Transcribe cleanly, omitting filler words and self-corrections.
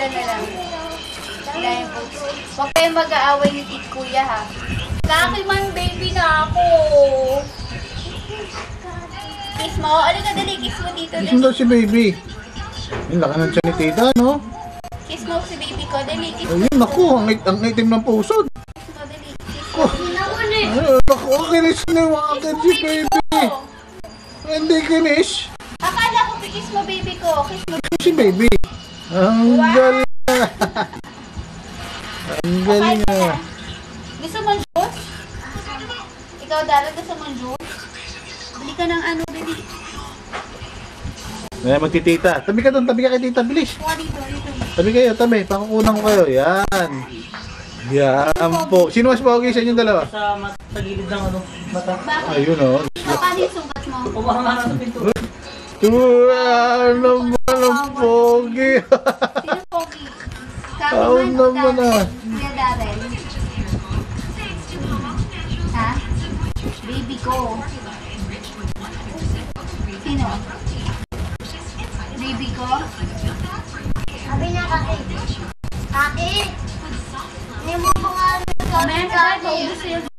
Tita na lang. Dahil po. Huwag kayong mag-aaway ni Kuya ha. Laki man baby na ako. Kiss mo. Ano ka dali? Kiss mo dito. Kiss mo daw si baby. Yung laki ng tiyan ni tita, no? Kiss mo si baby ko. Dali. Kiss mo. Ayun, naku, ang itim ng puso. Kiss mo dali. Kiss Oh. Ayun, naku, kinis na yung akin si baby. Hindi kinis. Akala ko kiss mo baby ko. Kiss mo. Si baby. Ang galing na. Ang galing na. Gusto mo juice? Ikaw dapat gusto mo juice? Bili ka ng ano, baby. Ngayon magtitita. Tabi ka doon, tabi ka kay tita, bilis. Kuha dito. Tabi kayo, tabi. Pakukunan ko kayo. Yan. Yan po. Sino mas pogi sa inyong dalawa? Sa gilid ng ano, mata. Bakit? Ayun o. Paano yung sugat mo? Umahanga na sa pinto. Ano naman ang pogi. Sino pogi? Ako naman ah. Kuya Darren. Ha? Baby ko. Sino? Baby ko? Sabi niya kaki. Kaki! Hindi mo pangalan sa Mamaya na tayo. Gusto yung